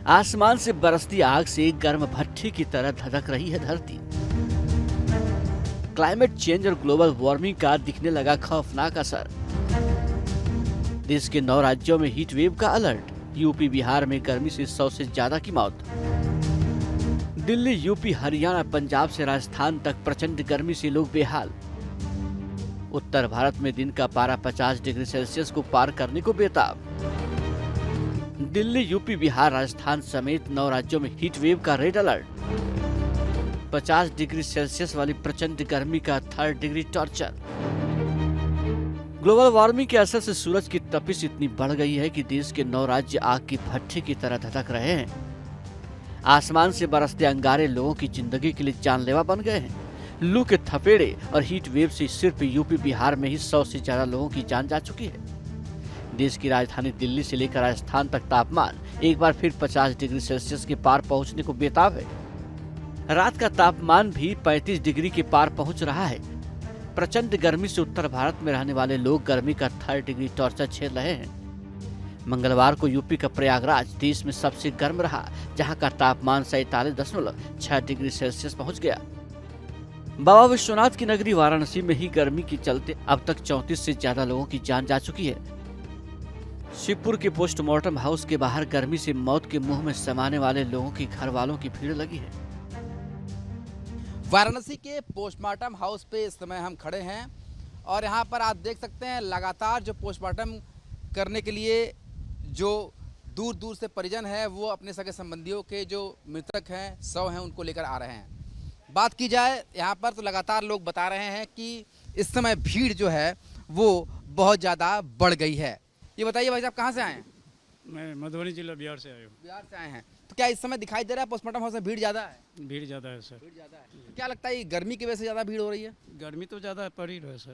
आसमान से बरसती आग से गर्म भट्ठी की तरह धधक रही है धरती। क्लाइमेट चेंज और ग्लोबल वार्मिंग का दिखने लगा खौफनाक असर। देश के 9 राज्यों में हीट वेव का अलर्ट। यूपी बिहार में गर्मी से 100 से ज्यादा की मौत। दिल्ली, यूपी, हरियाणा, पंजाब से राजस्थान तक प्रचंड गर्मी से लोग बेहाल। उत्तर भारत में दिन का पारा 50 डिग्री सेल्सियस को पार करने को बेताब। दिल्ली, यूपी, बिहार, राजस्थान समेत 9 राज्यों में हीट वेव का रेड अलर्ट। 50 डिग्री सेल्सियस वाली प्रचंड गर्मी का 3rd degree torture. Global warming के असर से सूरज की तपिश इतनी बढ़ गई है कि देश के 9 राज्य आग की भट्ठी की तरह धधक रहे हैं। आसमान से बरसते अंगारे लोगों की जिंदगी के लिए जानलेवा बन गए हैं। लू के थपेड़े और हीट वेव से सिर्फ यूपी बिहार में ही 100 से ज्यादा लोगों की जान जा चुकी है। देश की राजधानी दिल्ली से लेकर राजस्थान तक तापमान एक बार फिर 50 डिग्री सेल्सियस के पार पहुंचने को बेताब है। रात का तापमान भी 35 डिग्री के पार पहुंच रहा है। प्रचंड गर्मी से उत्तर भारत में रहने वाले लोग गर्मी का 3rd डिग्री टॉर्चर झेल रहे हैं। मंगलवार को यूपी का प्रयागराज देश में सबसे गर्म रहा, जहां का तापमान 47.6 डिग्री सेल्सियस पहुंच गया। बाबा विश्वनाथ की नगरी वाराणसी में ही गर्मी के चलते अब तक 34 से ज्यादा लोगों की जान जा चुकी है। शिवपुर के पोस्टमार्टम हाउस के बाहर गर्मी से मौत के मुंह में समाने वाले लोगों की घर वालों की भीड़ लगी है। वाराणसी के पोस्टमार्टम हाउस पे इस समय हम खड़े हैं और यहाँ पर आप देख सकते हैं लगातार जो पोस्टमार्टम करने के लिए जो दूर दूर से परिजन है वो अपने सगे संबंधियों के जो मृतक हैं, शव हैं, उनको लेकर आ रहे हैं। बात की जाए यहाँ पर तो लगातार लोग बता रहे हैं कि इस समय भीड़ जो है वो बहुत ज़्यादा बढ़ गई है। ये बताइए भाई साहब, कहाँ से आए हैं? मैं मधुबनी जिला बिहार से आया हूँ। बिहार से आए हैं, तो क्या इस समय दिखाई दे रहा है पोस्टमार्टम हाउस में भीड़ ज़्यादा है? भीड़ ज़्यादा है सर। भीड़ ज़्यादा है, तो क्या लगता है ये गर्मी की वजह से ज़्यादा भीड़ हो रही है? गर्मी तो ज़्यादा पड़ ही रहा है सर।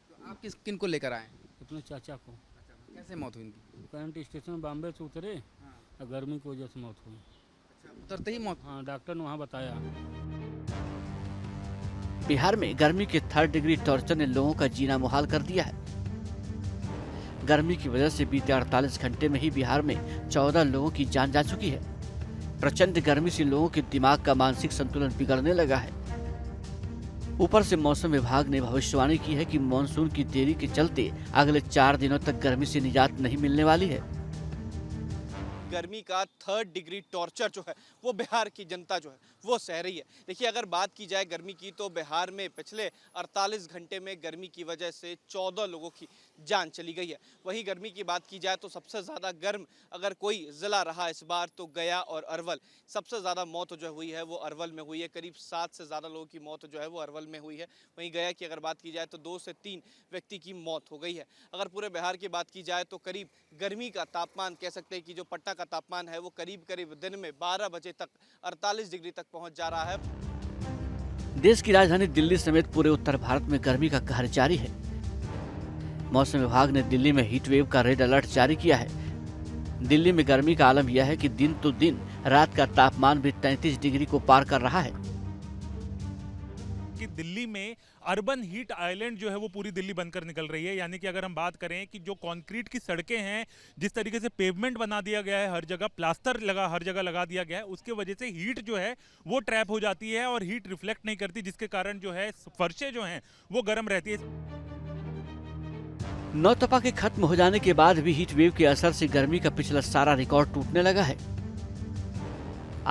तो आप किन को लेकर आए? अपने चाचा को। कैसे मौत हुई इनकी? करंट स्टेशन बॉम्बे से उतरे और गर्मी की वजह से मौत हुई। उतरते ही मौत? हाँ, डॉक्टर ने वहाँ बताया। बिहार में गर्मी के 3rd डिग्री टॉर्चर ने लोगों का जीना मुहाल कर दिया है। गर्मी की वजह से बीते 48 घंटे में ही बिहार में 14 लोगों की जान जा चुकी है। प्रचंड गर्मी से लोगों के दिमाग का मानसिक संतुलन बिगड़ने लगा है। ऊपर से मौसम विभाग ने भविष्यवाणी की है कि मानसून की देरी के चलते अगले 4 दिनों तक गर्मी से निजात नहीं मिलने वाली है। गर्मी का 3rd डिग्री टॉर्चर जो है वो बिहार की जनता जो है वो सह रही है। देखिए, अगर बात की जाए गर्मी की तो बिहार में पिछले 48 घंटे में गर्मी की वजह से 14 लोगों की जान चली गई है। वहीं गर्मी की बात की जाए तो सबसे ज़्यादा गर्म अगर कोई ज़िला रहा इस बार तो गया और अरवल। सबसे ज़्यादा मौत जो हुई है वो अरवल में हुई है। करीब 7 से ज़्यादा लोगों की मौत जो है वो अरवल में हुई है। वहीं गया की अगर बात की जाए तो 2 से 3 व्यक्ति की मौत हो गई है। अगर पूरे बिहार की बात की जाए तो करीब गर्मी का तापमान कह सकते हैं कि जो पटना का तापमान है वो करीब दिन में 12 बजे तक 48 डिग्री तक पहुंच जा रहा है। देश की राजधानी दिल्ली समेत पूरे उत्तर भारत में गर्मी का कहर जारी है। मौसम विभाग ने दिल्ली में हीट वेव का रेड अलर्ट जारी किया है। दिल्ली में गर्मी का आलम यह है कि दिन तो दिन रात का तापमान भी 33 डिग्री को पार कर रहा है। कि दिल्ली में अर्बन हीट आइलैंड जो है वो पूरी दिल्ली बनकर निकल रही है। यानी कि अगर हम बात करें कि जो कंक्रीट की सड़कें हैं, जिस तरीके से पेवमेंट बना दिया गया है, हर जगह प्लास्टर हर जगह लगा दिया गया है, उसके वजह से हीट जो है वो ट्रैप हो जाती है और हीट रिफ्लेक्ट नहीं करती, जिसके कारण जो है फर्शें जो हैं वो गर्म रहती है। नौतपा के खत्म हो जाने के बाद भी हीट वेव के असर से गर्मी का पिछला सारा रिकॉर्ड टूटने लगा है।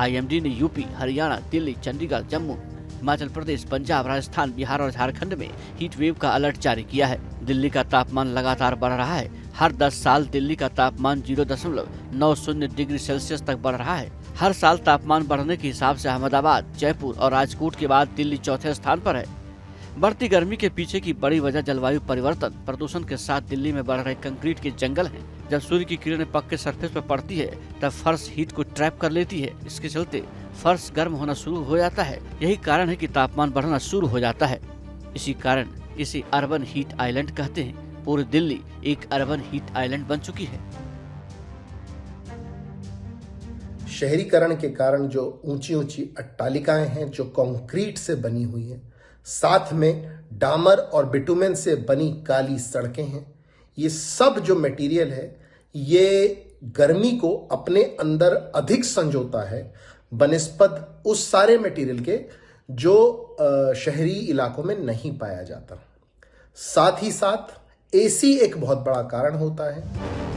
IMD ने यूपी, हरियाणा, दिल्ली, चंडीगढ़, जम्मू, हिमाचल प्रदेश, पंजाब, राजस्थान, बिहार और झारखंड में हीट वेव का अलर्ट जारी किया है। दिल्ली का तापमान लगातार बढ़ रहा है। हर 10 साल दिल्ली का तापमान 0.90 डिग्री सेल्सियस तक बढ़ रहा है। हर साल तापमान बढ़ने के हिसाब से अहमदाबाद, जयपुर और राजकोट के बाद दिल्ली चौथे स्थान पर है। बढ़ती गर्मी के पीछे की बड़ी वजह जलवायु परिवर्तन, प्रदूषण के साथ दिल्ली में बढ़ रहे कंक्रीट के जंगल हैं। जब सूर्य की किरणें पक्के सरफेस पर पड़ती है तब फर्श हीट को ट्रैप कर लेती है। इसके चलते फर्श गर्म होना शुरू हो जाता है। यही कारण है कि तापमान बढ़ना शुरू हो जाता है। इसी कारण इसे अर्बन हीट आइलैंड कहते हैं। पूरी दिल्ली एक अर्बन हीट आइलैंड बन चुकी है। शहरीकरण के कारण जो ऊंची ऊंची अट्टालिकाएं हैं जो कंक्रीट से बनी हुई हैं, साथ में डामर और बिटुमेन से बनी काली सड़कें हैं, ये सब जो मटेरियल है ये गर्मी को अपने अंदर अधिक संजोता है बनिस्पत उस सारे मटेरियल के जो शहरी इलाकों में नहीं पाया जाता। साथ ही साथ एसी एक बहुत बड़ा कारण होता है।